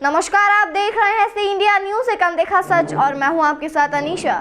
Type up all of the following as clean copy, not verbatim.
नमस्कार, आप देख रहे हैं सी इंडिया न्यूज, एक अनदेखा सच, और मैं हूं आपके साथ अनीशा।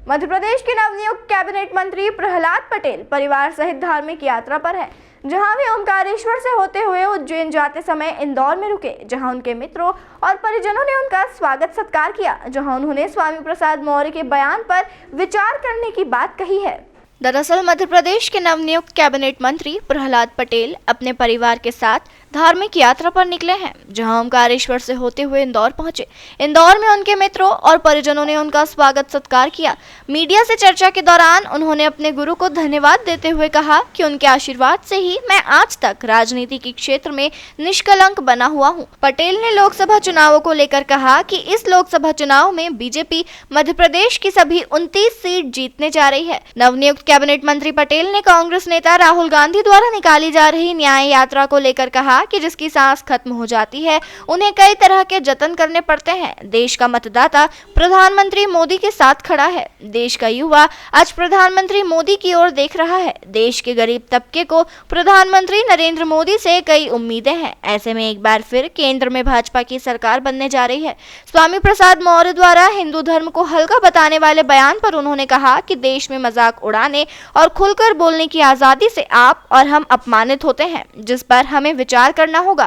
मध्य प्रदेश के नवनियुक्त कैबिनेट मंत्री प्रहलाद पटेल परिवार सहित धार्मिक यात्रा पर हैं, जहां वे ओमकारेश्वर से होते हुए उज्जैन जाते समय इंदौर में रुके, जहां उनके मित्रों और परिजनों ने उनका स्वागत सत्कार किया, जहां उन्होंने स्वामी प्रसाद मौर्य के बयान पर विचार करने की बात कही है। दरअसल मध्य प्रदेश के नवनियुक्त कैबिनेट मंत्री प्रहलाद पटेल अपने परिवार के साथ धार्मिक यात्रा पर निकले हैं, जहां ओमकारेश्वर से होते हुए इंदौर पहुंचे। इंदौर में उनके मित्रों और परिजनों ने उनका स्वागत सत्कार किया। मीडिया से चर्चा के दौरान उन्होंने अपने गुरु को धन्यवाद देते हुए कहा कि उनके आशीर्वाद से ही मैं आज तक राजनीति के क्षेत्र में निष्कलंक बना हुआ हूं। पटेल ने लोकसभा चुनावों को लेकर कहा कि इस लोकसभा चुनाव में बीजेपी मध्य प्रदेश की सभी 29 सीट जीतने जा रही है। नवनियुक्त कैबिनेट मंत्री पटेल ने कांग्रेस नेता राहुल गांधी द्वारा निकाली जा रही न्याय यात्रा को लेकर कहा कि जिसकी सांस खत्म हो जाती है उन्हें कई तरह के जतन करने पड़ते हैं। देश का मतदाता प्रधानमंत्री मोदी के साथ खड़ा है। देश का युवा आज प्रधानमंत्री मोदी की ओर देख रहा है। देश के गरीब तबके को प्रधानमंत्री नरेंद्र मोदी से कई उम्मीदें हैं। ऐसे में एक बार फिर केंद्र में भाजपा की सरकार बनने जा रही है। स्वामी प्रसाद मौर्य द्वारा हिंदू धर्म को हल्का बताने वाले बयान पर उन्होंने कहा कि देश में मजाक उड़ाने और खुलकर बोलने की आजादी से आप और हम अपमानित होते हैं, जिस पर हमें विचार करना होगा।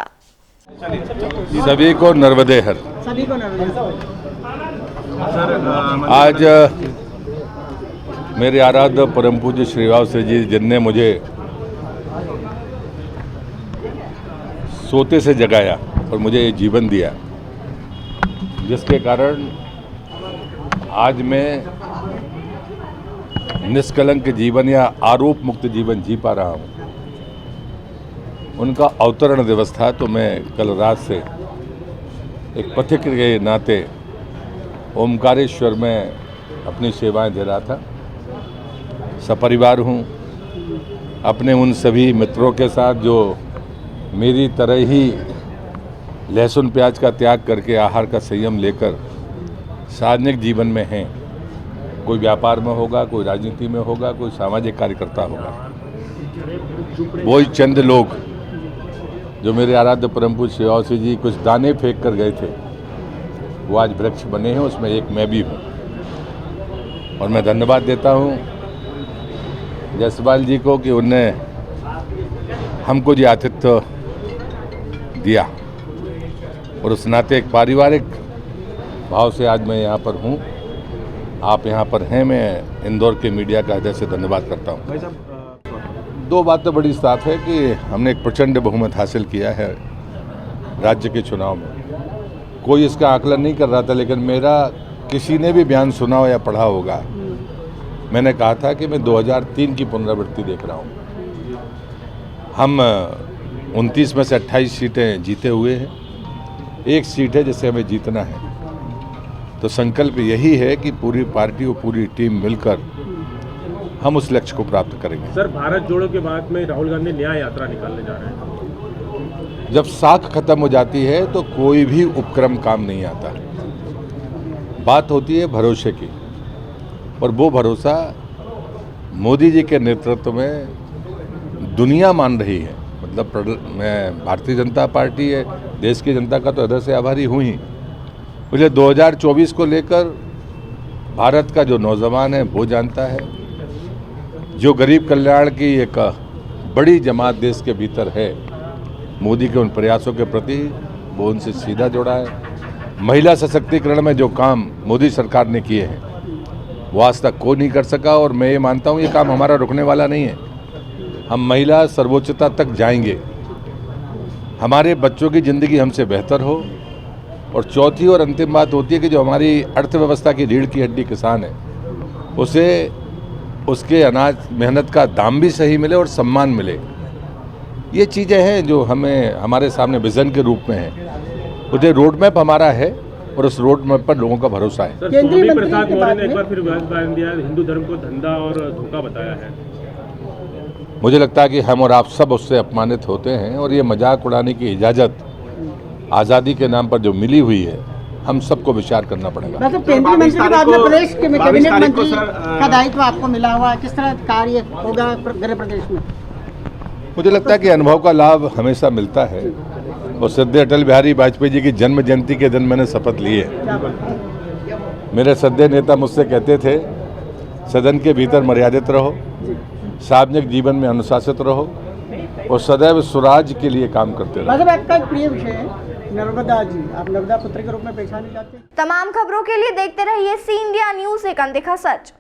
सभी को नर्मदे हर। आज मेरे आराध्य परम पूज्य श्री वावश्री जी जिनने मुझे सोते से जगाया और मुझे ये जीवन दिया, जिसके कारण आज मैं निष्कलंक जीवन या आरोप मुक्त जीवन जी पा रहा हूँ। उनका अवतरण दिवस था, तो मैं कल रात से एक पथिक के नाते ओमकारेश्वर में अपनी सेवाएं दे रहा था। सपरिवार हूँ, अपने उन सभी मित्रों के साथ जो मेरी तरह ही लहसुन प्याज का त्याग करके आहार का संयम लेकर सार्वजनिक जीवन में हैं। कोई व्यापार में होगा, कोई राजनीति में होगा, कोई सामाजिक कार्यकर्ता होगा। वही चंद लोग जो मेरे आराध्य परम पूज्य श्री वावश्री जी कुछ दाने फेंक कर गए थे, वो आज वृक्ष बने हैं, उसमें एक मैं भी हूँ। और मैं धन्यवाद देता हूँ जायसवाल जी को कि उनने हमको जो आतिथ्य दिया, और उस नाते एक पारिवारिक भाव से आज मैं यहाँ पर हूँ। आप यहाँ पर हैं, मैं इंदौर के मीडिया का हृदय से धन्यवाद करता हूँ। दो बातें बड़ी साफ है कि हमने एक प्रचंड बहुमत हासिल किया है राज्य के चुनाव में। कोई इसका आकलन नहीं कर रहा था, लेकिन मेरा किसी ने भी बयान सुना हो या पढ़ा होगा, मैंने कहा था कि मैं 2003 की पुनरावृत्ति देख रहा हूँ। हम 29 में से 28 सीटें जीते हुए हैं, एक सीट है जिसे हमें जीतना है। तो संकल्प यही है कि पूरी पार्टी और पूरी टीम मिलकर हम उस लक्ष्य को प्राप्त करेंगे। सर, भारत जोड़ो के बाद में राहुल गांधी न्याय यात्रा निकालने जा रहे हैं। जब साख खत्म हो जाती है तो कोई भी उपक्रम काम नहीं आता। बात होती है भरोसे की, और वो भरोसा मोदी जी के नेतृत्व में दुनिया मान रही है। मतलब मैं भारतीय जनता पार्टी है, देश की जनता का तो हृदय से आभारी हूँ ही। मुझे 2024 को लेकर भारत का जो नौजवान है वो जानता है, जो गरीब कल्याण की एक बड़ी जमात देश के भीतर है, मोदी के उन प्रयासों के प्रति वो उनसे सीधा जुड़ा है। महिला सशक्तिकरण में जो काम मोदी सरकार ने किए हैं वो आज तक कोई नहीं कर सका, और मैं ये मानता हूँ ये काम हमारा रुकने वाला नहीं है। हम महिला सर्वोच्चता तक जाएंगे, हमारे बच्चों की ज़िंदगी हमसे बेहतर हो। और चौथी और अंतिम बात होती है कि जो हमारी अर्थव्यवस्था की रीढ़ की हड्डी किसान है, उसे उसके अनाज मेहनत का दाम भी सही मिले और सम्मान मिले। ये चीज़ें हैं जो हमें हमारे सामने विजन के रूप में है। उधर रोड मैप हमारा है और उस रोड मैप पर लोगों का भरोसा है। स्वामी प्रसाद मौर्य ने एक बार फिर बयान दिया, हिंदू धर्म को धंधा और धोखा बताया है। मुझे लगता है कि हम और आप सब उससे अपमानित होते हैं, और ये मजाक उड़ाने की इजाज़त आज़ादी के नाम पर जो मिली हुई है, हम सबको विचार करना पड़ेगा। मतलब केंद्रीय मंत्री के बाद में प्रदेश के कैबिनेट मंत्री का दायित्व आपको मिला हुआ है, किस तरह कार्य होगा गृह प्रदेश में? मुझे लगता है कि अनुभव का लाभ हमेशा मिलता है और श्रद्धेय अटल बिहारी वाजपेयी जी की जन्म जयंती के दिन मैंने शपथ ली है। मेरे श्रद्धेय नेता मुझसे कहते थे, सदन के भीतर मर्यादित रहो, सार्वजनिक जीवन में अनुशासित रहो और सदैव स्वराज के लिए काम करते रहो। भाजपा आपका एक प्रिय विषय है नर्मदा जी, आप नर्मदा पुत्र के रूप में पहचाने जाते हैं। तमाम खबरों के लिए देखते रहिए सी इंडिया न्यूज़, एक अनदेखा सच।